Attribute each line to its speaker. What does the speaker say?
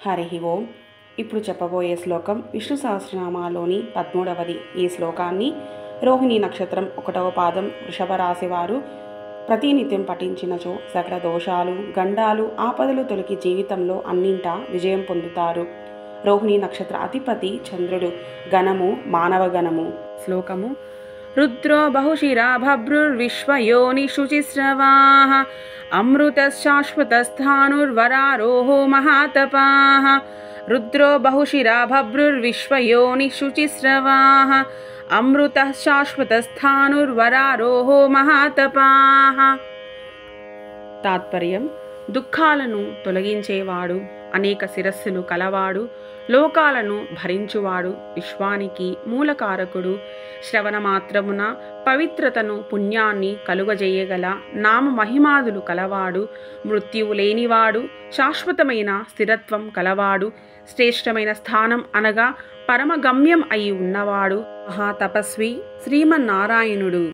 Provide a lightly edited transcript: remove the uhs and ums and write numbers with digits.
Speaker 1: హరి ఓం. ఇప్పుడు చెప్పబోయే శ్లోకం విష్ణు సహస్రనామాలోని 13వది. ఈ శ్లోకాన్ని రోహిణి నక్షత్రం 1వ పాదం వృషభ రాశి వారు ప్రతినిత్యం పఠించినచో సకల దోషాలు, గండాలు, ఆపదలు తొలగి జీవితంలో అన్నింటా విజయం పొందుతారు. రోహిణి నక్షత్ర అధిపతి చంద్రుడు. గణము మానవ గణము. శ్లోకము: రుద్రో బహుశిరా భభ్రుర్విశ్వయోని శుచిస్రవాః అమృతశాశ్వతస్థానుర్వరారోహో మహాతపాః. రుద్రో బహుశిరా భభ్రుర్విశ్వయోని శుచిస్రవాః అమృతశాశ్వతస్థానుర్వరారోహో మహాతపాః. తాత్పర్యం: దుఃఖాలను తొలగించేవాడు, అనేక శిరస్సులు కలవాడు, లోకాలను భరించువాడు, విశ్వానికి మూలకారకుడు, శ్రవణ మాత్రమున పవిత్రతను పుణ్యాన్ని కలుగజేయగల నామ మహిమాదులు కలవాడు, మృత్యువు లేనివాడు, శాశ్వతమైన స్థిరత్వం కలవాడు, శ్రేష్టమైన స్థానం అనగా పరమగమ్యం అయి ఉన్నవాడు, మహాతపస్వి శ్రీమన్నారాయణుడు.